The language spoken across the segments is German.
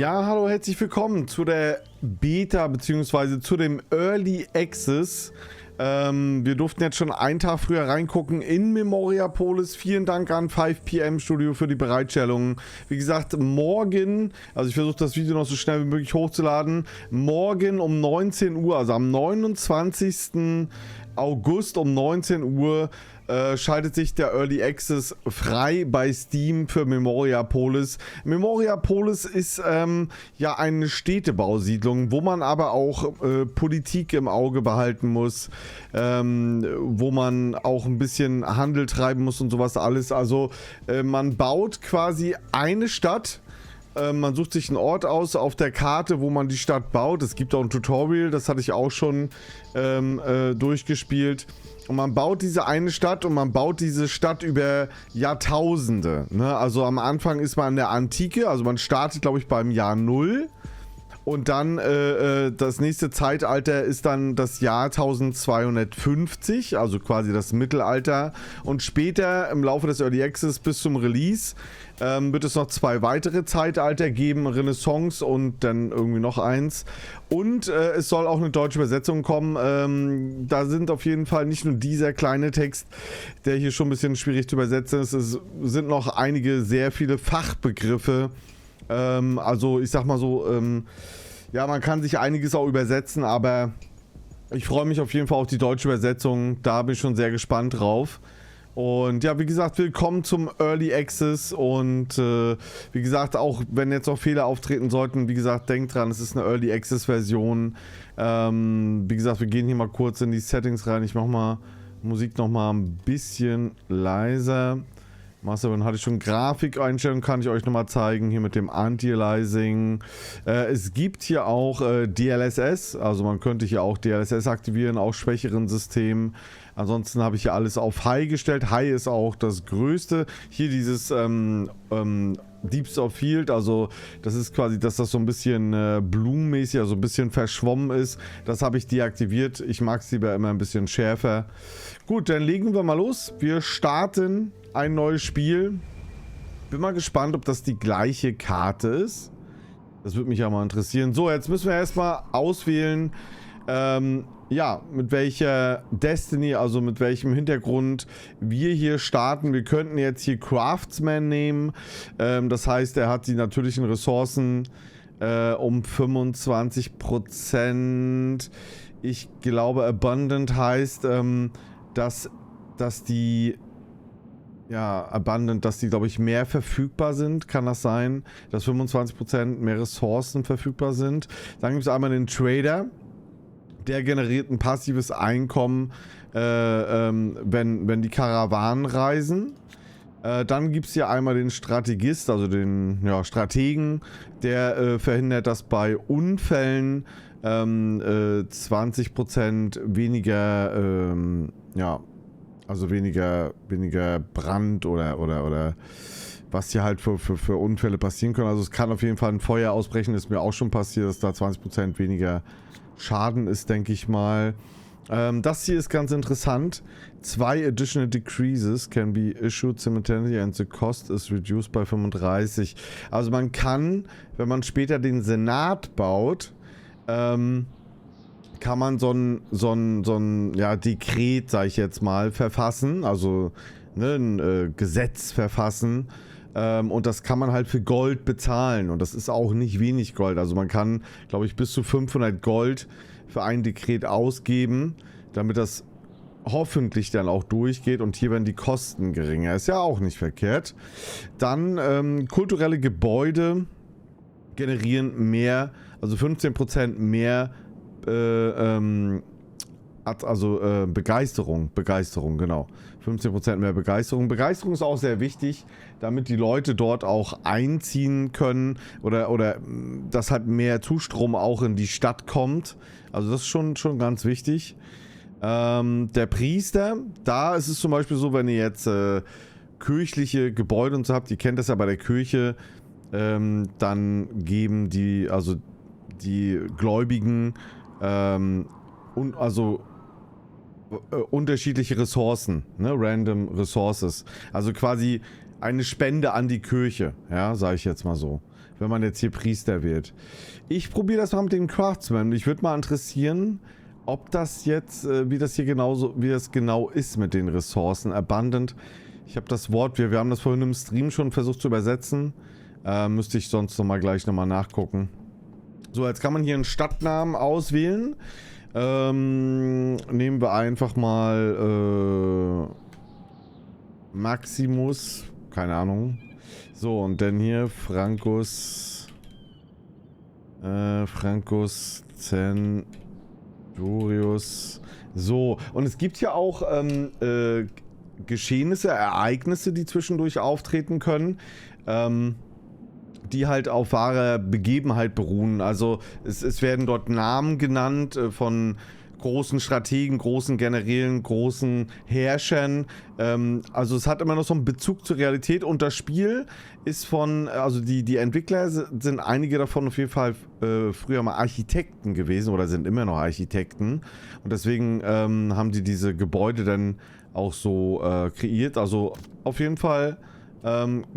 Ja, hallo, herzlich willkommen zu der Beta bzw. zu dem Early Access. Wir durften jetzt schon einen Tag früher reingucken in Memoriapolis. Vielen Dank an 5PM Studio für die Bereitstellung. Wie gesagt, morgen, also ich versuche das Video noch so schnell wie möglich hochzuladen, morgen um 19 Uhr, also am 29. August um 19 Uhr, schaltet sich der Early Access frei bei Steam für Memoriapolis. Memoriapolis ist ja eine Städtebausiedlung, wo man aber auch Politik im Auge behalten muss, wo man auch ein bisschen Handel treiben muss und sowas alles. Also man baut quasi eine Stadt. Man sucht sich einen Ort aus auf der Karte, wo man die Stadt baut. Es gibt auch ein Tutorial, das hatte ich auch schon durchgespielt. Und man baut diese eine Stadt und man baut diese Stadt über Jahrtausende. Ne? Also am Anfang ist man in der Antike, also man startet, glaube ich, beim Jahr 0. Und dann das nächste Zeitalter ist dann das Jahr 1250, also quasi das Mittelalter. Und später im Laufe des Early Access bis zum Release wird es noch 2 weitere Zeitalter geben, Renaissance und dann irgendwie noch eins. Und es soll auch eine deutsche Übersetzung kommen. Da sind auf jeden Fall nicht nur dieser kleine Text, der hier schon ein bisschen schwierig zu übersetzen ist. Es sind noch einige sehr viele Fachbegriffe. Also ich sag mal so, ja, man kann sich einiges auch übersetzen, aber ich freue mich auf jeden Fall auf die deutsche Übersetzung. Da bin ich schon sehr gespannt drauf. Und ja, wie gesagt, willkommen zum Early Access und wie gesagt, auch wenn jetzt noch Fehler auftreten sollten, wie gesagt, denkt dran, es ist eine Early Access Version. Wie gesagt, wir gehen hier mal kurz in die Settings rein. Ich mache mal Musik noch mal ein bisschen leiser. Dann hatte ich schon Grafikeinstellungen, kann ich euch nochmal zeigen, hier mit dem Anti-Aliasing. Es gibt hier auch DLSS, also man könnte hier auch DLSS aktivieren, auch schwächeren Systemen. Ansonsten habe ich hier alles auf High gestellt. High ist auch das größte. Hier dieses Deep of Field, also das ist quasi, dass das so ein bisschen blumenmäßig, also ein bisschen verschwommen ist. Das habe ich deaktiviert. Ich mag es lieber immer ein bisschen schärfer. Gut, dann legen wir mal los. Wir starten ein neues Spiel. Bin mal gespannt, ob das die gleiche Karte ist. Das würde mich ja mal interessieren. So, jetzt müssen wir erstmal auswählen, ja, mit welcher Destiny, also mit welchem Hintergrund wir hier starten. Wir könnten jetzt hier Craftsman nehmen. Das heißt, er hat die natürlichen Ressourcen um 25%. Ich glaube, Abundant heißt, dass die, ja, Abundant, dass die, glaube ich, mehr verfügbar sind. Kann das sein, dass 25% mehr Ressourcen verfügbar sind? Dann gibt es einmal den Trader. Der generiert ein passives Einkommen, wenn die Karawanen reisen. Dann gibt es hier einmal den Strategist, also den Strategen, der verhindert, dass bei Unfällen 20% weniger, also weniger Brand oder was hier halt für Unfälle passieren können. Also es kann auf jeden Fall ein Feuer ausbrechen, ist mir auch schon passiert, dass da 20% weniger Schaden ist, denke ich mal. Das hier ist ganz interessant. 2 additional decreases can be issued simultaneously and the cost is reduced by 35. Also man kann, wenn man später den Senat baut, kann man so ein Dekret, sage ich jetzt mal, verfassen, also ein Gesetz verfassen. Und das kann man halt für Gold bezahlen und das ist auch nicht wenig Gold. Also man kann, glaube ich, bis zu 500 Gold für ein Dekret ausgeben, damit das hoffentlich dann auch durchgeht und hier werden die Kosten geringer. Ist ja auch nicht verkehrt. Dann kulturelle Gebäude generieren mehr, also 15% mehr Begeisterung, genau. 15% mehr Begeisterung. Begeisterung ist auch sehr wichtig, damit die Leute dort auch einziehen können oder dass halt mehr Zustrom auch in die Stadt kommt. Also das ist schon ganz wichtig. Der Priester, da ist es zum Beispiel so, wenn ihr jetzt kirchliche Gebäude und so habt, ihr kennt das ja bei der Kirche, dann geben die Gläubigen unterschiedliche Ressourcen, ne? Random Resources. Also quasi eine Spende an die Kirche, ja, sage ich jetzt mal so. wenn man jetzt hier Priester wird. Ich probiere das mal mit dem Craftsman. Mich würde mal interessieren, ob das jetzt, wie das genau ist mit den Ressourcen. Abundant. Ich habe das Wort, wir haben das vorhin im Stream schon versucht zu übersetzen. Müsste ich sonst gleich nochmal nachgucken. So, jetzt kann man hier einen Stadtnamen auswählen. Nehmen wir einfach mal Maximus. Keine Ahnung. So, und dann hier Francus Centurius. So, und es gibt ja auch Geschehnisse, Ereignisse, die zwischendurch auftreten können, die halt auf wahrer Begebenheit beruhen. Also es werden dort Namen genannt von großen Strategen, großen Generälen, großen Herrschern. Also es hat immer noch so einen Bezug zur Realität und das Spiel ist also die Entwickler sind einige davon auf jeden Fall früher mal Architekten gewesen oder sind immer noch Architekten und deswegen haben die diese Gebäude dann auch so kreiert. Also auf jeden Fall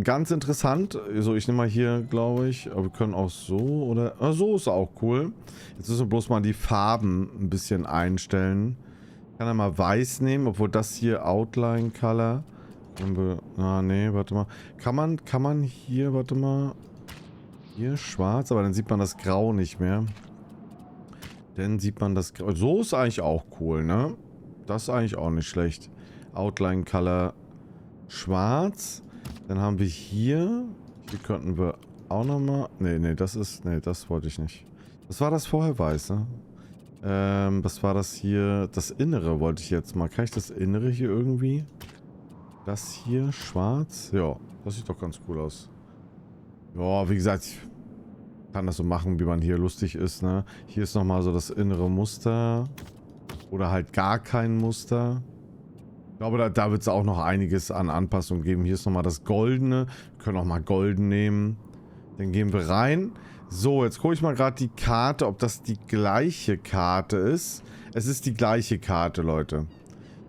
ganz interessant. So, ich nehme mal hier, glaube ich. Aber wir können auch so oder... so ist auch cool. Jetzt müssen wir bloß mal die Farben ein bisschen einstellen. Ich kann ja mal weiß nehmen, obwohl das hier Outline Color. Nee, warte mal. Kann man hier, warte mal. Hier schwarz, aber dann sieht man das Grau nicht mehr. Dann sieht man das Grau. So ist eigentlich auch cool, ne? Das ist eigentlich auch nicht schlecht. Outline Color schwarz. Dann haben wir hier könnten wir auch nochmal, nee, das wollte ich nicht. Das war das vorher weiß, ne? Was war das hier? Das Innere wollte ich jetzt mal. Kann ich das Innere hier irgendwie? Das hier schwarz? Ja, das sieht doch ganz cool aus. Ja, wie gesagt, ich kann das so machen, wie man hier lustig ist, ne? Hier ist nochmal so das innere Muster. Oder halt gar kein Muster. Ich glaube, da wird es auch noch einiges an Anpassungen geben. Hier ist nochmal das Goldene. Wir können auch mal Golden nehmen. Dann gehen wir rein. So, jetzt gucke ich mal gerade die Karte, ob das die gleiche Karte ist. Es ist die gleiche Karte, Leute.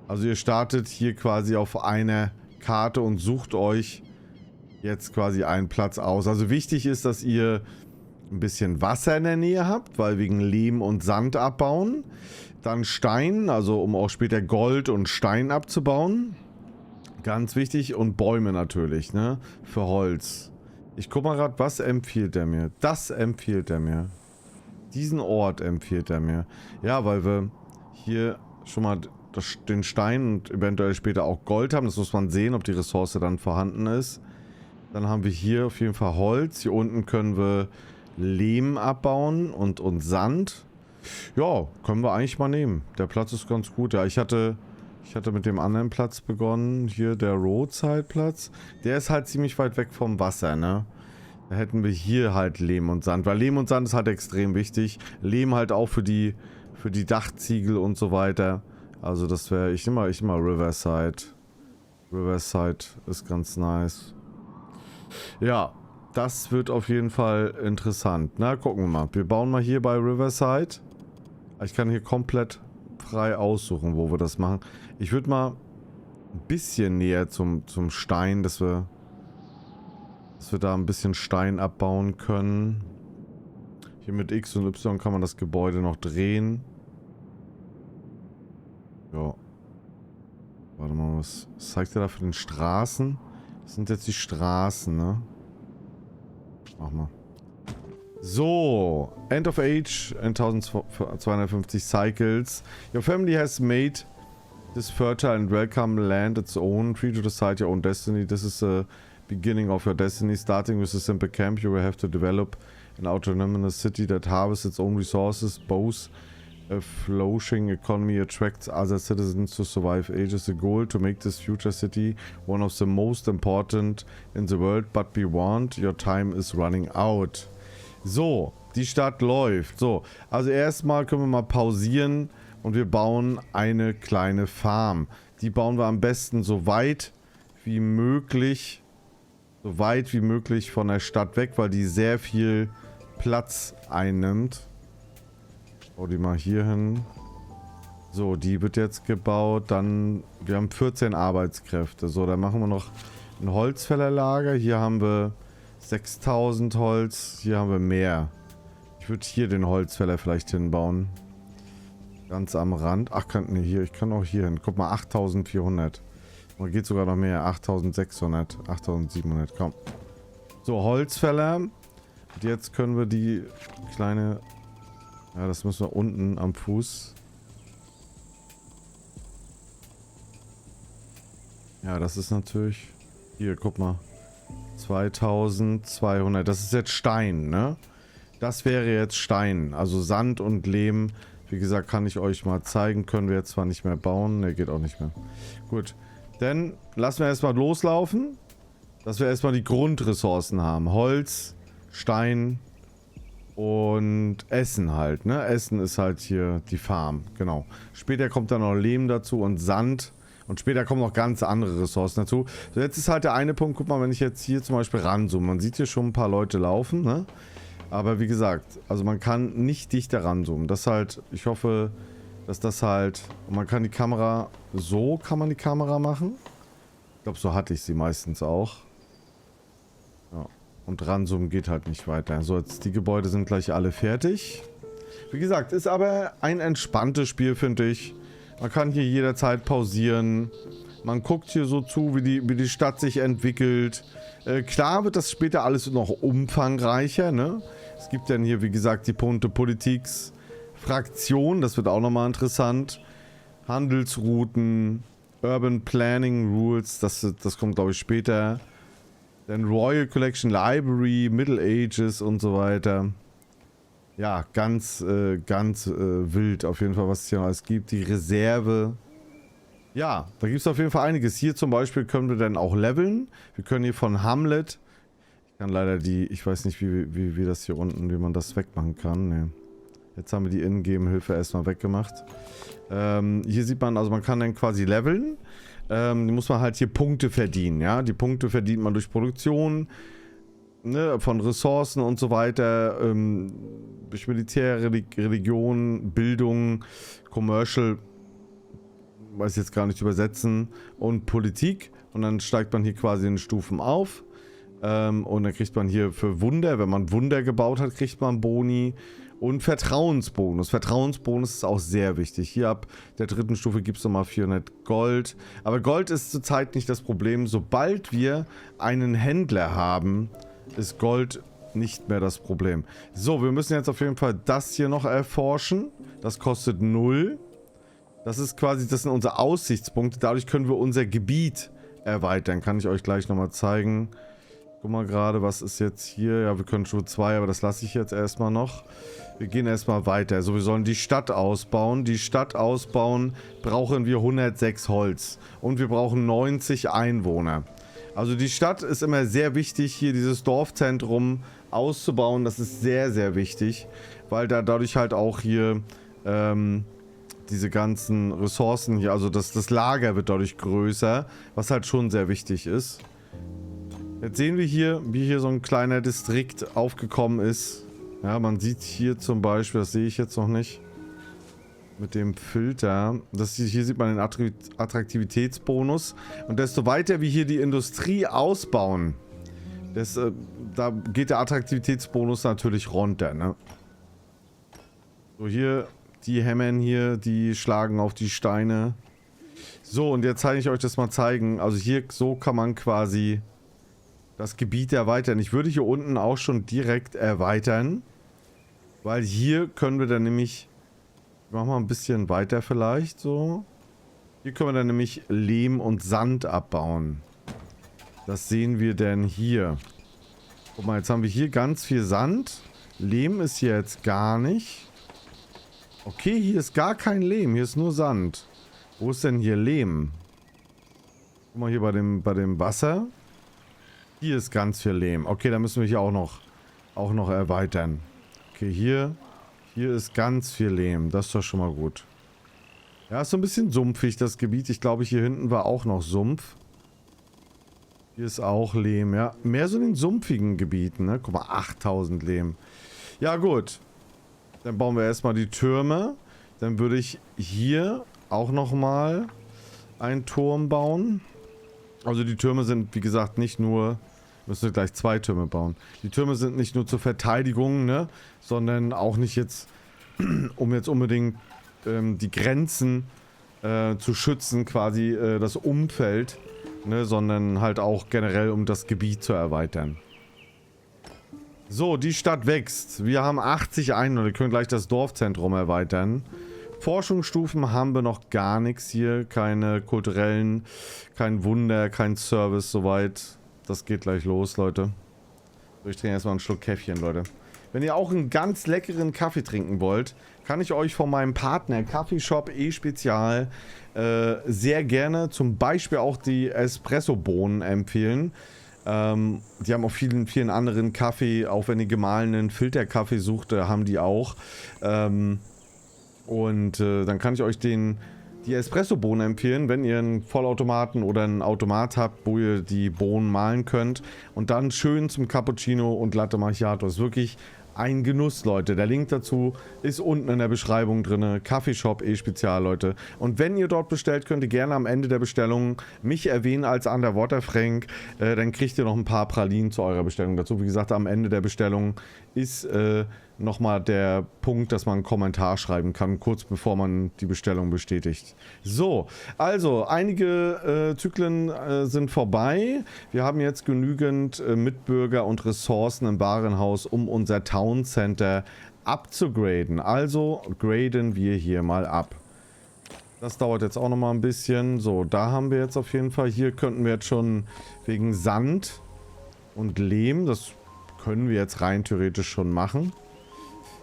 Also ihr startet hier quasi auf einer Karte und sucht euch jetzt quasi einen Platz aus. Also wichtig ist, dass ihr ein bisschen Wasser in der Nähe habt, weil wegen Lehm und Sand abbauen. Dann Stein, also um auch später Gold und Stein abzubauen. Ganz wichtig. Und Bäume natürlich, ne? Für Holz. Ich guck mal gerade, was empfiehlt er mir? Das empfiehlt er mir. Diesen Ort empfiehlt er mir. Ja, weil wir hier schon mal den Stein und eventuell später auch Gold haben. Das muss man sehen, ob die Ressource dann vorhanden ist. Dann haben wir hier auf jeden Fall Holz. Hier unten können wir Lehm abbauen und Sand. Ja, können wir eigentlich mal nehmen. Der Platz ist ganz gut. Ja, ich hatte mit dem anderen Platz begonnen. Hier der Roadside-Platz. Der ist halt ziemlich weit weg vom Wasser, ne? Da hätten wir hier halt Lehm und Sand. Weil Lehm und Sand ist halt extrem wichtig. Lehm halt auch für die Dachziegel und so weiter. Also das wäre... Ich nehme mal Riverside. Riverside ist ganz nice. Ja, das wird auf jeden Fall interessant. Na, gucken wir mal. Wir bauen mal hier bei Riverside. Ich kann hier komplett frei aussuchen, wo wir das machen. Ich würde mal ein bisschen näher zum Stein, dass wir da ein bisschen Stein abbauen können. Hier mit X und Y kann man das Gebäude noch drehen. Ja. Warte mal, was zeigt er da für den Straßen? Das sind jetzt die Straßen, ne? Mach mal. So, End of Age in 1250 Cycles. Your family has made this fertile and welcome land its own, free to decide your own destiny. This is the beginning of your destiny. Starting with a simple camp, you will have to develop an autonomous city that harvests its own resources. Both a flourishing economy attracts other citizens to survive ages. The goal to make this future city one of the most important in the world, but be warned, your time is running out. So, die Stadt läuft. So, also erstmal können wir mal pausieren und wir bauen eine kleine Farm. Die bauen wir am besten so weit wie möglich von der Stadt weg, weil die sehr viel Platz einnimmt. Oh, die mal hier hin. So, die wird jetzt gebaut. Dann, wir haben 14 Arbeitskräfte. So, dann machen wir noch ein Holzfällerlager. Hier haben wir 6000 Holz. Hier haben wir mehr. Ich würde hier den Holzfäller vielleicht hinbauen. Ganz am Rand. Ach, nee, hier. Ich kann auch hier hin. Guck mal, 8400. Und geht sogar noch mehr. 8600. 8700. Komm. So, Holzfäller. Und jetzt können wir die kleine... Ja, das müssen wir unten am Fuß. Ja, das ist natürlich... Hier, guck mal. 2200. Das ist jetzt Stein, ne? Das wäre jetzt Stein. Also Sand und Lehm. Wie gesagt, kann ich euch mal zeigen. Können wir jetzt zwar nicht mehr bauen. Ne, geht auch nicht mehr. Gut. Dann lassen wir erstmal loslaufen. Dass wir erstmal die Grundressourcen haben. Holz, Stein und Essen halt, ne? Essen ist halt hier die Farm. Genau. Später kommt dann noch Lehm dazu und Sand. Und später kommen noch ganz andere Ressourcen dazu. So, jetzt ist halt der eine Punkt. Guck mal, wenn ich jetzt hier zum Beispiel ranzoome. Man sieht hier schon ein paar Leute laufen, ne? Aber wie gesagt, also man kann nicht dichter ranzoomen. Das halt, ich hoffe, dass das halt... Und man kann die Kamera... So kann man die Kamera machen. Ich glaube, so hatte ich sie meistens auch. Ja. Und ranzoomen geht halt nicht weiter. So, jetzt die Gebäude sind gleich alle fertig. Wie gesagt, ist aber ein entspanntes Spiel, finde ich. Man kann hier jederzeit pausieren. Man guckt hier so zu, wie die Stadt sich entwickelt. Klar wird das später alles noch umfangreicher, ne? Es gibt dann hier, wie gesagt, die Punkte Politiks, Fraktion, das wird auch nochmal interessant. Handelsrouten, Urban Planning Rules, das kommt, glaube ich, später. Dann Royal Collection Library, Middle Ages und so weiter. Ja, ganz wild auf jeden Fall, was es hier noch alles gibt. Die Reserve. Ja, da gibt es auf jeden Fall einiges. Hier zum Beispiel können wir dann auch leveln. Wir können hier von Hamlet. Ich kann leider ich weiß nicht, wie das hier unten, wie man das wegmachen kann. Nee. Jetzt haben wir die Ingame-Hilfe erstmal weggemacht. Hier sieht man, also man kann dann quasi leveln. Die muss man halt hier Punkte verdienen, ja. Die Punkte verdient man durch Produktion, ne, von Ressourcen und so weiter. Durch Militär, Religion, Bildung, Commercial, weiß ich jetzt gar nicht übersetzen, und Politik. Und dann steigt man hier quasi in Stufen auf. Und dann kriegt man hier für Wunder, wenn man Wunder gebaut hat, kriegt man Boni. Und Vertrauensbonus. Vertrauensbonus ist auch sehr wichtig. Hier ab der 3. Stufe gibt es nochmal 400 Gold. Aber Gold ist zurzeit nicht das Problem. Sobald wir einen Händler haben, ist Gold nicht mehr das Problem. So, wir müssen jetzt auf jeden Fall das hier noch erforschen. Das kostet 0. Das ist quasi, das sind unsere Aussichtspunkte. Dadurch können wir unser Gebiet erweitern. Kann ich euch gleich nochmal zeigen. Guck mal gerade, was ist jetzt hier? Ja, wir können Stufe 2, aber das lasse ich jetzt erstmal noch. Wir gehen erstmal weiter. Also wir sollen die Stadt ausbauen. Die Stadt ausbauen brauchen wir 106 Holz. Und wir brauchen 90 Einwohner. Also die Stadt ist immer sehr wichtig, hier dieses Dorfzentrum auszubauen. Das ist sehr, sehr wichtig, weil dadurch halt auch hier diese ganzen Ressourcen hier, also das Lager wird dadurch größer, was halt schon sehr wichtig ist. Jetzt sehen wir hier, wie hier so ein kleiner Distrikt aufgekommen ist. Ja, man sieht hier zum Beispiel, das sehe ich jetzt noch nicht, mit dem Filter. Hier sieht man den Attraktivitätsbonus. Und desto weiter wir hier die Industrie ausbauen, da geht der Attraktivitätsbonus natürlich runter, ne? So, hier, die hämmern hier, die schlagen auf die Steine. So, und jetzt zeige ich euch das mal zeigen. Also hier, so kann man quasi das Gebiet erweitern. Ich würde hier unten auch schon direkt erweitern, weil hier können wir dann nämlich, machen wir ein bisschen weiter vielleicht so. Hier können wir dann nämlich Lehm und Sand abbauen. Das sehen wir denn hier. Guck mal, jetzt haben wir hier ganz viel Sand. Lehm ist hier jetzt gar nicht. Okay, hier ist gar kein Lehm, hier ist nur Sand. Wo ist denn hier Lehm? Guck mal hier bei dem Wasser. Hier ist ganz viel Lehm. Okay, da müssen wir hier auch noch erweitern. Okay, hier ist ganz viel Lehm. Das ist doch schon mal gut. Ja, ist so ein bisschen sumpfig, das Gebiet. Ich glaube, hier hinten war auch noch Sumpf. Hier ist auch Lehm, ja. Mehr so in den sumpfigen Gebieten, ne? Guck mal, 8000 Lehm. Ja, gut. Dann bauen wir erstmal die Türme. Dann würde ich hier auch nochmal einen Turm bauen. Also die Türme sind, wie gesagt, nicht nur Müsst ihr gleich 2 Türme bauen. Die Türme sind nicht nur zur Verteidigung, ne? Sondern auch nicht jetzt, um jetzt unbedingt die Grenzen zu schützen, quasi das Umfeld, ne? Sondern halt auch generell, um das Gebiet zu erweitern. So, die Stadt wächst. Wir haben 80 Einwohner. Wir können gleich das Dorfzentrum erweitern. Forschungsstufen haben wir noch gar nichts hier. Keine kulturellen, kein Wunder, kein Service soweit. Das geht gleich los, Leute. So, ich trinke erstmal einen Schluck Käffchen, Leute. Wenn ihr auch einen ganz leckeren Kaffee trinken wollt, kann ich euch von meinem Partner Kaffeeshop E-Spezial sehr gerne zum Beispiel auch die Espresso-Bohnen empfehlen. Die haben auch vielen anderen Kaffee, auch wenn ihr gemahlenen Filterkaffee sucht, haben die auch. Dann kann ich euch die Espresso-Bohnen empfehlen, wenn ihr einen Vollautomaten oder einen Automat habt, wo ihr die Bohnen mahlen könnt. Und dann schön zum Cappuccino und Latte Macchiato. Ist wirklich ein Genuss, Leute. Der Link dazu ist unten in der Beschreibung drin. Kaffeeshop E-Spezial, Leute. Und wenn ihr dort bestellt, könnt ihr gerne am Ende der Bestellung mich erwähnen als Underwater Frank. Dann kriegt ihr noch ein paar Pralinen zu eurer Bestellung dazu. Wie gesagt, am Ende der Bestellung ist nochmal der Punkt, dass man einen Kommentar schreiben kann, kurz bevor man die Bestellung bestätigt. So, also einige Zyklen sind vorbei. Wir haben jetzt genügend Mitbürger und Ressourcen im Warenhaus, um unser Town Center abzugraden. Also graden wir hier mal ab. Das dauert jetzt auch nochmal ein bisschen. So, da haben wir jetzt auf jeden Fall, hier könnten wir jetzt schon wegen Sand und Lehm, das können wir jetzt rein theoretisch schon machen.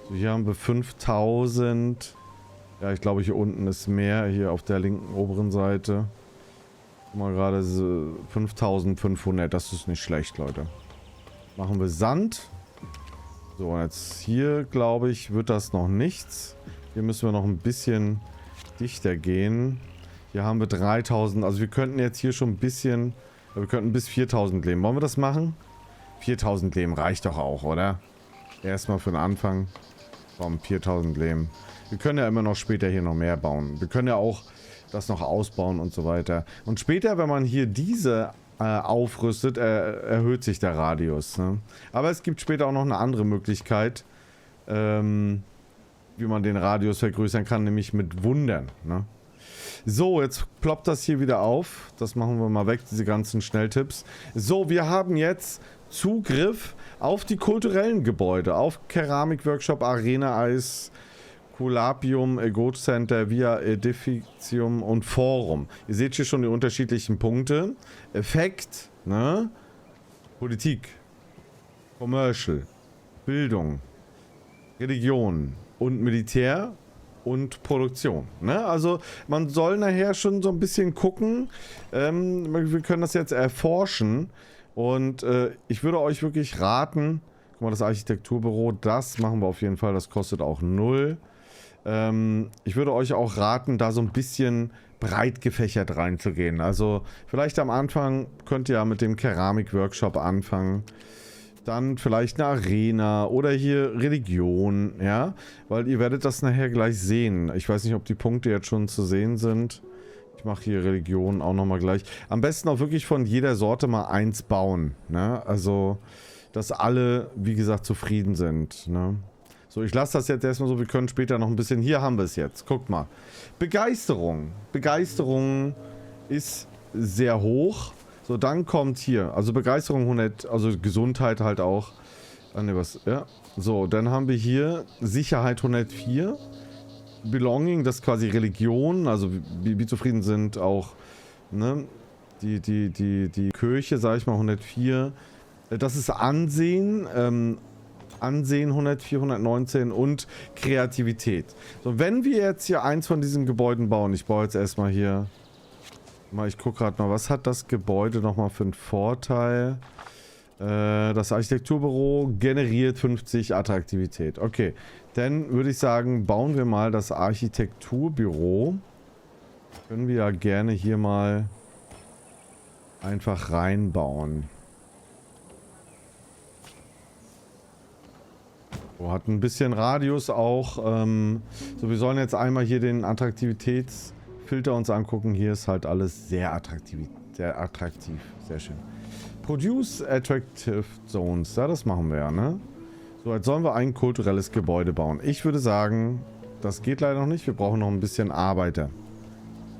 So, hier haben wir 5000. Ja, ich glaube, hier unten ist mehr. Hier auf der linken oberen Seite. Mal gerade so 5500. Das ist nicht schlecht, Leute. Machen wir Sand. So, und jetzt hier, glaube ich, wird das noch nichts. Hier müssen wir noch ein bisschen dichter gehen. Hier haben wir 3000. Also wir könnten jetzt hier schon ein bisschen... Wir könnten bis 4000 Lehm. Wollen wir das machen? 4000 Lehm reicht doch auch, oder? Erstmal für den Anfang. 4000 Lehm. Wir können ja immer noch später hier noch mehr bauen. Wir können ja auch das noch ausbauen und so weiter. Und später, wenn man hier diese aufrüstet, erhöht sich der Radius. Ne? Aber es gibt später auch noch eine andere Möglichkeit, wie man den Radius vergrößern kann, nämlich mit Wundern. Ne? So, jetzt ploppt das hier wieder auf. Das machen wir mal weg, diese ganzen Schnelltipps. So, wir haben jetzt Zugriff auf die kulturellen Gebäude, auf Keramik-Workshop, Arena-Eis, Kulapium, Ego-Center, Via Edificium und Forum. Ihr seht hier schon die unterschiedlichen Punkte. Effekt, ne? Politik, Commercial, Bildung, Religion und Militär und Produktion. Ne? Also man soll nachher schon so ein bisschen gucken. Wir können das jetzt erforschen. Und ich würde euch wirklich raten, guck mal, das Architekturbüro, das machen wir auf jeden Fall, das kostet auch 0. Ich würde euch auch raten, da so ein bisschen breit gefächert reinzugehen. Also vielleicht am Anfang könnt ihr ja mit dem Keramik-Workshop anfangen. Dann vielleicht eine Arena oder hier Religion, ja. Weil ihr werdet das nachher gleich sehen. Ich weiß nicht, ob die Punkte jetzt schon zu sehen sind. Ich mache hier Religion auch nochmal gleich. Am besten auch wirklich von jeder Sorte mal eins bauen, ne? Also, dass alle, wie gesagt, zufrieden sind, ne? So, ich lasse das jetzt erstmal so, wir können später noch ein bisschen... Hier haben wir es jetzt, guckt mal. Begeisterung. Begeisterung ist sehr hoch. So, dann kommt hier, also Begeisterung 100, also Gesundheit halt auch. Ne, was, ja. So, dann haben wir hier Sicherheit 104. Belonging, das ist quasi Religion, also wie zufrieden sind auch, ne, die Kirche, sage ich mal, 104. Das ist Ansehen, Ansehen 104, 119 und Kreativität. So, wenn wir jetzt hier eins von diesen Gebäuden bauen, ich baue jetzt erstmal hier, ich gucke gerade mal, was hat das Gebäude nochmal für einen Vorteil? Das Architekturbüro generiert 50 Attraktivität. Okay, dann würde ich sagen, bauen wir mal das Architekturbüro. Können wir ja gerne hier mal einfach reinbauen. So, hat ein bisschen Radius auch. So, wir sollen jetzt einmal hier den Attraktivitätsfilter uns angucken. Hier ist halt alles sehr attraktiv. Sehr attraktiv. Sehr schön. Produce Attractive Zones. Ja, das machen wir ja, ne? So, jetzt sollen wir ein kulturelles Gebäude bauen. Ich würde sagen, das geht leider noch nicht. Wir brauchen noch ein bisschen Arbeiter.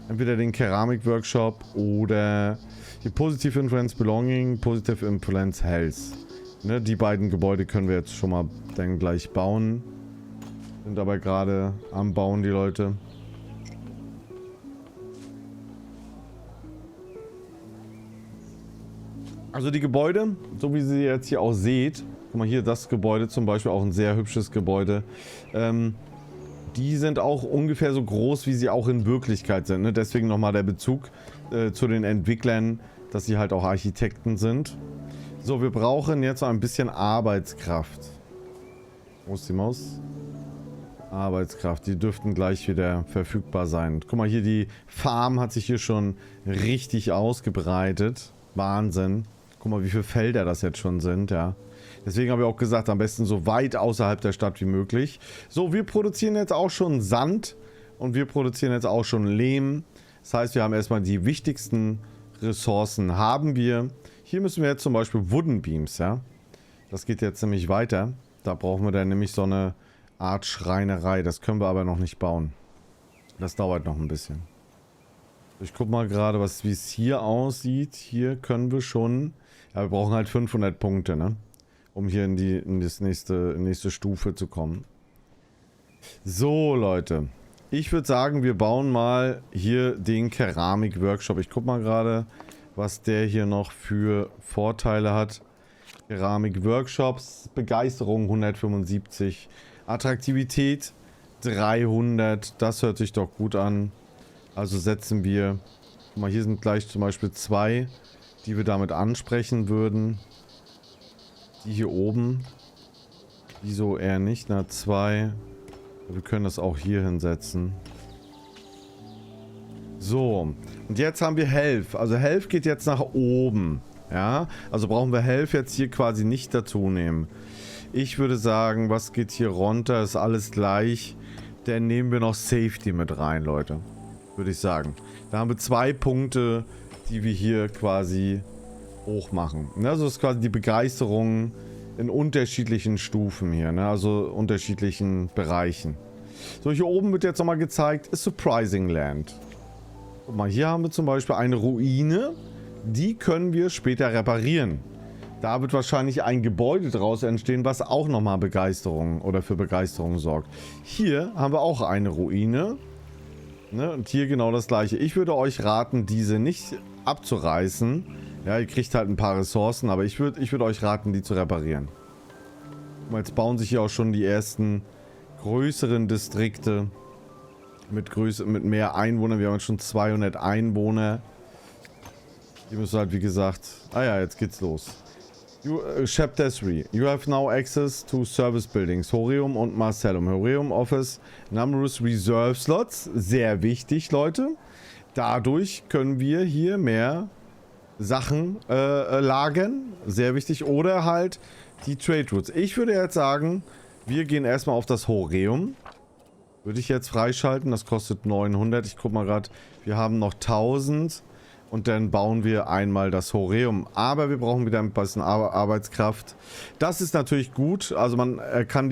Entweder den Keramik-Workshop oder die Positive Influence Belonging, Positive Influence Health. Ne, die beiden Gebäude können wir jetzt schon mal dann gleich bauen. Sind aber gerade am Bauen, die Leute. Also die Gebäude, so wie sie jetzt hier auch seht, guck mal hier, das Gebäude zum Beispiel, auch ein sehr hübsches Gebäude, die sind auch ungefähr so groß, wie sie auch in Wirklichkeit sind. Ne? Deswegen nochmal der Bezug zu den Entwicklern, dass sie halt auch Architekten sind. So, wir brauchen jetzt ein bisschen Arbeitskraft. Wo ist die Maus? Arbeitskraft, die dürften gleich wieder verfügbar sein. Guck mal hier, die Farm hat sich hier schon richtig ausgebreitet. Wahnsinn. Guck mal, wie viele Felder das jetzt schon sind, ja. Deswegen habe ich auch gesagt, am besten so weit außerhalb der Stadt wie möglich. So, wir produzieren jetzt auch schon Sand und wir produzieren jetzt auch schon Lehm. Das heißt, wir haben erstmal die wichtigsten Ressourcen haben wir. Hier müssen wir jetzt zum Beispiel Wooden Beams, ja. Das geht jetzt nämlich weiter. Da brauchen wir dann nämlich so eine Art Schreinerei. Das können wir aber noch nicht bauen. Das dauert noch ein bisschen. Ich guck mal gerade, wie es hier aussieht. Hier können wir schon... Ja, wir brauchen halt 500 Punkte, ne? Um hier in die nächste Stufe zu kommen. So, Leute. Ich würde sagen, wir bauen mal hier den Keramik-Workshop. Ich guck mal gerade, was der hier noch für Vorteile hat. Keramik-Workshops, Begeisterung 175, Attraktivität 300. Das hört sich doch gut an. Also setzen wir... Guck mal, hier sind gleich zum Beispiel 2, die wir damit ansprechen würden. Die hier oben. Wieso eher nicht? Na, 2. Wir können das auch hier hinsetzen. So. Und jetzt haben wir Health. Also Health geht jetzt nach oben. Ja. Also brauchen wir Health jetzt hier quasi nicht dazu nehmen. Ich würde sagen, was geht hier runter? Ist alles gleich. Dann nehmen wir noch Safety mit rein, Leute. Würde ich sagen. Da haben wir 2 Punkte, die wir hier quasi hoch machen. Also das ist quasi die Begeisterung in unterschiedlichen Stufen hier, ne? Also unterschiedlichen Bereichen. So, hier oben wird jetzt nochmal gezeigt, ist Surprising Land. Guck mal, hier haben wir zum Beispiel eine Ruine, die können wir später reparieren. Da wird wahrscheinlich ein Gebäude draus entstehen, was auch nochmal Begeisterung oder für Begeisterung sorgt. Hier haben wir auch eine Ruine. Ne? Und hier genau das gleiche. Ich würde euch raten, diese nicht abzureißen. Ja, ihr kriegt halt ein paar Ressourcen, aber ich würd euch raten, die zu reparieren. Jetzt bauen sich hier auch schon die ersten größeren Distrikte mit mehr Einwohnern. Wir haben jetzt schon 200 Einwohner. Die müssen halt, wie gesagt... Ah ja, jetzt geht's los. Chapter 3. You have now access to service buildings. Horium und Marcellum. Horium offers numerous reserve slots. Sehr wichtig, Leute. Dadurch können wir hier mehr Sachen lagern. Sehr wichtig. Oder halt die Trade Routes. Ich würde jetzt sagen, wir gehen erstmal auf das Horium. Würde ich jetzt freischalten. Das kostet 900. Ich guck mal gerade. Wir haben noch 1000. Und dann bauen wir einmal das Horium. Aber wir brauchen wieder ein bisschen Arbeitskraft. Das ist natürlich gut. Also man kann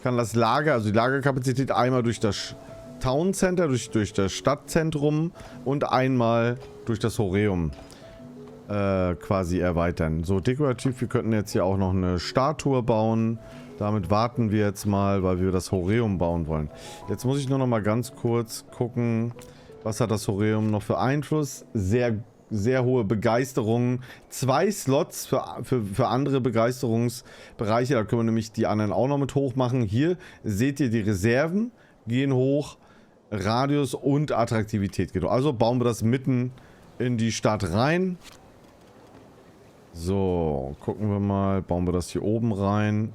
das Lager, also die Lagerkapazität einmal durch das Town Center, durch das Stadtzentrum und einmal durch das Horium quasi erweitern. So, dekorativ, wir könnten jetzt hier auch noch eine Statue bauen. Damit warten wir jetzt mal, weil wir das Horium bauen wollen. Jetzt muss ich nur noch mal ganz kurz gucken... Was hat das Horium noch für Einfluss? Sehr, sehr hohe Begeisterung. 2 Slots für andere Begeisterungsbereiche. Da können wir nämlich die anderen auch noch mit hoch machen. Hier seht ihr die Reserven gehen hoch. Radius und Attraktivität geht hoch. Also bauen wir das mitten in die Stadt rein. So, gucken wir mal. Bauen wir das hier oben rein.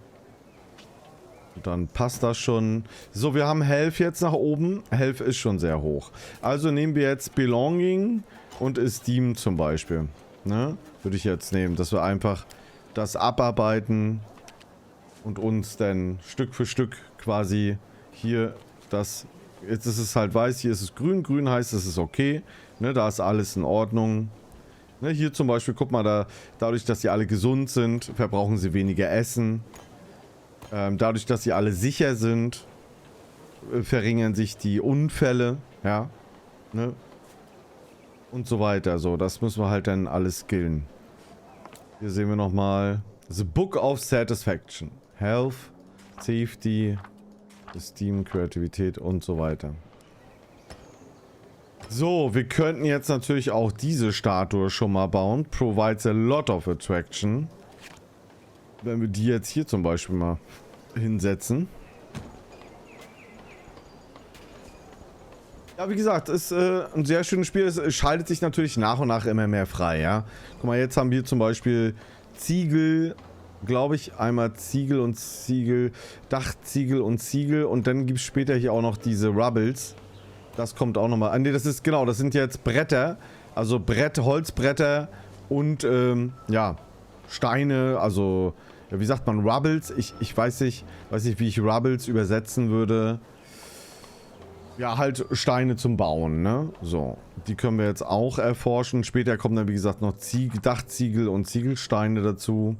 Und dann passt das schon. So, wir haben Health jetzt nach oben. Health ist schon sehr hoch. Also nehmen wir jetzt Belonging und Esteem zum Beispiel. Ne? Würde ich jetzt nehmen, dass wir einfach das abarbeiten und uns dann Stück für Stück quasi hier das... Jetzt ist es halt weiß, hier ist es grün. Grün heißt, es ist okay. Ne? Da ist alles in Ordnung. Ne, hier zum Beispiel, guck mal, dadurch, dass sie alle gesund sind, verbrauchen sie weniger Essen. Dadurch, dass sie alle sicher sind, verringern sich die Unfälle, ja, ne? Und so weiter. So, das müssen wir halt dann alles skillen. Hier sehen wir nochmal The Book of Satisfaction. Health, Safety, Esteem, Kreativität und so weiter. So, wir könnten jetzt natürlich auch diese Statue schon mal bauen. Provides a lot of attraction. Wenn wir die jetzt hier zum Beispiel mal hinsetzen. Ja, wie gesagt, ist ein sehr schönes Spiel. Es schaltet sich natürlich nach und nach immer mehr frei, ja. Guck mal, jetzt haben wir zum Beispiel Ziegel, glaube ich, einmal Ziegel und Ziegel, Dachziegel und Ziegel und dann gibt es später hier auch noch diese Rubbles. Das kommt auch nochmal. Ne, das ist, genau, das sind jetzt Bretter, also Holzbretter und, ja, Steine, also, ja, wie sagt man, Rubbles? Ich weiß nicht, wie ich Rubbles übersetzen würde. Ja, halt Steine zum Bauen, ne? So, die können wir jetzt auch erforschen. Später kommen dann, wie gesagt, noch Dachziegel und Ziegelsteine dazu.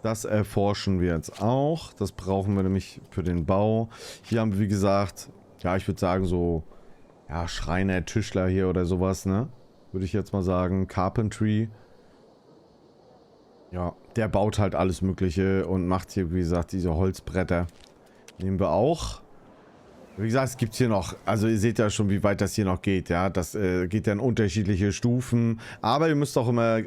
Das erforschen wir jetzt auch. Das brauchen wir nämlich für den Bau. Hier haben wir, wie gesagt, ja, ich würde sagen so, ja, Schreiner, Tischler hier oder sowas, ne? Würde ich jetzt mal sagen. Carpentry. Ja, der baut halt alles Mögliche und macht hier, wie gesagt, diese Holzbretter. Nehmen wir auch. Wie gesagt, es gibt hier noch, also ihr seht ja schon, wie weit das hier noch geht, ja. Das geht ja in unterschiedliche Stufen. Aber ihr müsst auch immer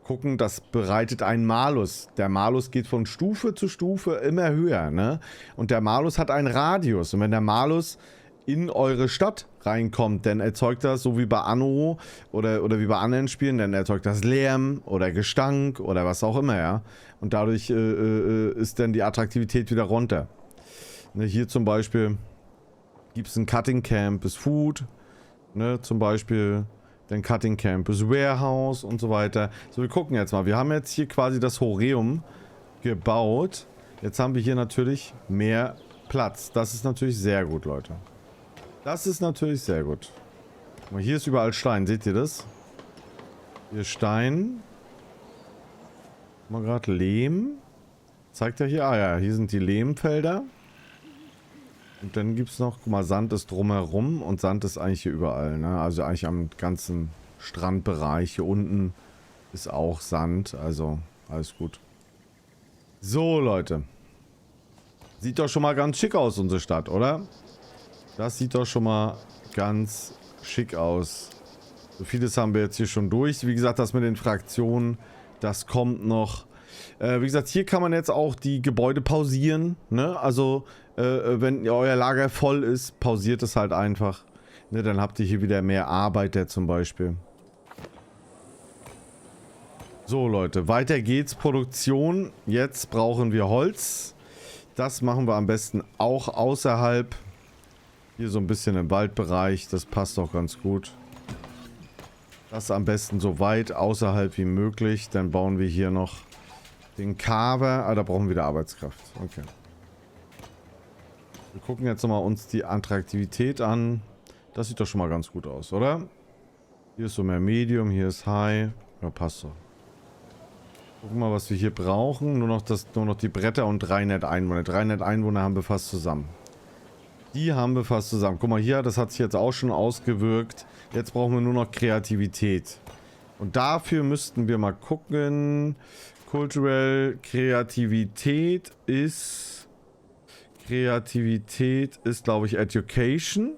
gucken, das bereitet einen Malus. Der Malus geht von Stufe zu Stufe immer höher, ne? Und der Malus hat einen Radius. Und wenn der Malus in eure Stadt reinkommt, dann erzeugt das, so wie bei Anno oder wie bei anderen Spielen, dann erzeugt das Lärm oder Gestank oder was auch immer, ja. Und dadurch ist dann die Attraktivität wieder runter. Ne, hier zum Beispiel gibt es ein Cutting Campus Food, ne, zum Beispiel den Cutting Campus Warehouse und so weiter. So, wir gucken jetzt mal. Wir haben jetzt hier quasi das Horeum gebaut. Jetzt haben wir hier natürlich mehr Platz. Das ist natürlich sehr gut, Leute. Das ist natürlich sehr gut. Guck mal, hier ist überall Stein. Seht ihr das? Hier Stein. Mal gerade Lehm. Zeigt er hier? Ah ja, hier sind die Lehmfelder. Und dann gibt es noch, guck mal, Sand ist drumherum und Sand ist eigentlich hier überall, ne? Also eigentlich am ganzen Strandbereich. Hier unten ist auch Sand, also alles gut. So, Leute. Sieht doch schon mal ganz schick aus, unsere Stadt, oder? Das sieht doch schon mal ganz schick aus. So vieles haben wir jetzt hier schon durch. Wie gesagt, das mit den Fraktionen, das kommt noch. Wie gesagt, hier kann man jetzt auch die Gebäude pausieren, ne? Also, wenn euer Lager voll ist, pausiert es halt einfach. Ne, dann habt ihr hier wieder mehr Arbeiter zum Beispiel. So, Leute, weiter geht's. Produktion. Jetzt brauchen wir Holz. Das machen wir am besten auch außerhalb. Hier so ein bisschen im Waldbereich. Das passt auch ganz gut. Das am besten so weit außerhalb wie möglich. Dann bauen wir hier noch den Carver. Ah, da brauchen wir wieder Arbeitskraft. Okay. Wir gucken jetzt nochmal uns die Attraktivität an. Das sieht doch schon mal ganz gut aus, oder? Hier ist so mehr Medium, hier ist High. Ja, passt so. Gucken wir mal, was wir hier brauchen. Nur noch die Bretter und 300 Einwohner. 300 Einwohner haben wir fast zusammen. Die haben wir fast zusammen. Guck mal hier, das hat sich jetzt auch schon ausgewirkt. Jetzt brauchen wir nur noch Kreativität. Und dafür müssten wir mal gucken. Cultural Kreativität ist, glaube ich, Education.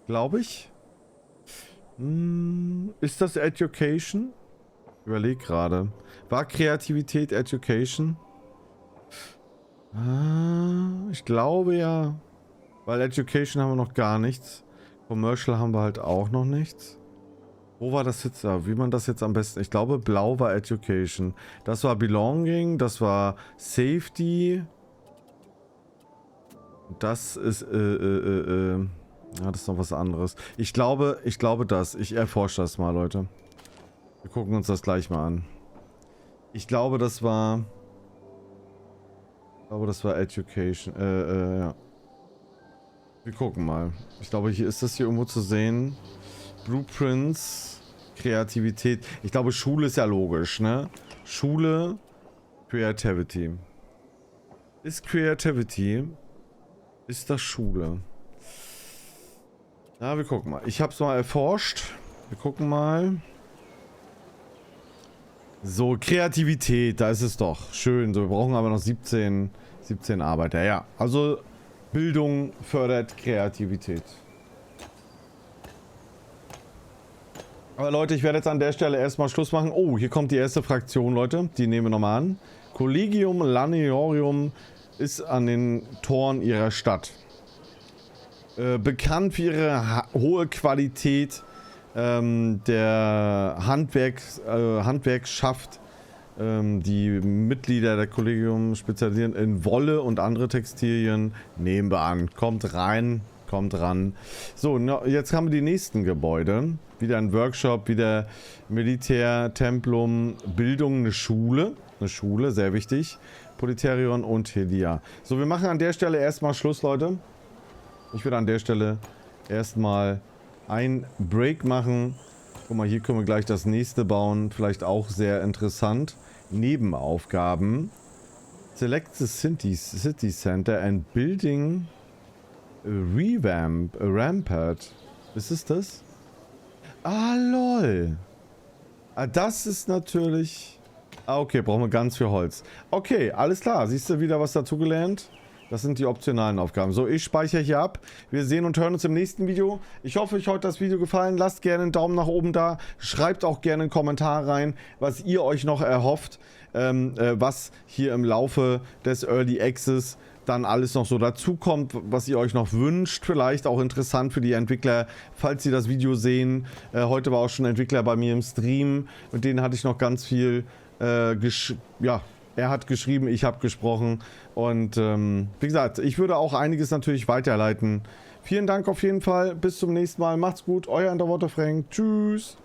Glaube ich. Ist das Education? Überleg gerade. War Kreativität Education? Ich glaube ja. Weil Education haben wir noch gar nichts. Commercial haben wir halt auch noch nichts. Wo war das jetzt? Wie man das jetzt am besten... Ich glaube, blau war Education. Das war Belonging. Das war Safety. Das ist... ja, das ist noch was anderes. Ich glaube das. Ich erforsche das mal, Leute. Wir gucken uns das gleich mal an. Ich glaube, das war... Education. Ja. Wir gucken mal. Ich glaube, hier ist das hier irgendwo zu sehen. Blueprints. Kreativität. Ich glaube, Schule ist ja logisch, ne? Schule, Creativity. Ist Creativity? Ist das Schule? Ja, wir gucken mal. Ich habe es mal erforscht. Wir gucken mal. So, Kreativität, da ist es doch. Schön. So, wir brauchen aber noch 17 Arbeiter. Ja, also Bildung fördert Kreativität. Aber Leute, ich werde jetzt an der Stelle erstmal Schluss machen. Oh, hier kommt die erste Fraktion, Leute. Die nehmen wir nochmal an. Collegium Laniorium ist an den Toren ihrer Stadt. Bekannt für ihre hohe Qualität der Handwerkschaft. Die Mitglieder der Kollegium spezialisieren in Wolle und andere Textilien. Nehmen wir an. Kommt rein, kommt ran. So, jetzt haben wir die nächsten Gebäude. Wieder ein Workshop, wieder Militär, Templum, Bildung, eine Schule. Eine Schule, sehr wichtig. Politerion und Helia. So, wir machen an der Stelle erstmal Schluss, Leute. Ich würde an der Stelle erstmal ein Break machen. Guck mal, hier können wir gleich das nächste bauen. Vielleicht auch sehr interessant. Nebenaufgaben. Select the City Center and Building a Rampart. Ist es das? Ah, lol. Ah, das ist natürlich... Ah, okay, brauchen wir ganz viel Holz. Okay, alles klar. Siehst du wieder was dazugelernt? Das sind die optionalen Aufgaben. So, ich speichere hier ab. Wir sehen und hören uns im nächsten Video. Ich hoffe, euch hat das Video gefallen. Lasst gerne einen Daumen nach oben da. Schreibt auch gerne einen Kommentar rein, was ihr euch noch erhofft, was hier im Laufe des Early Access dann alles noch so dazukommt, was ihr euch noch wünscht. Vielleicht auch interessant für die Entwickler, falls sie das Video sehen. Heute war auch schon ein Entwickler bei mir im Stream. Mit denen hatte ich noch ganz viel er hat geschrieben, ich habe gesprochen und wie gesagt, ich würde auch einiges natürlich weiterleiten. Vielen Dank auf jeden Fall, bis zum nächsten Mal, macht's gut, euer Underwater Frank, tschüss.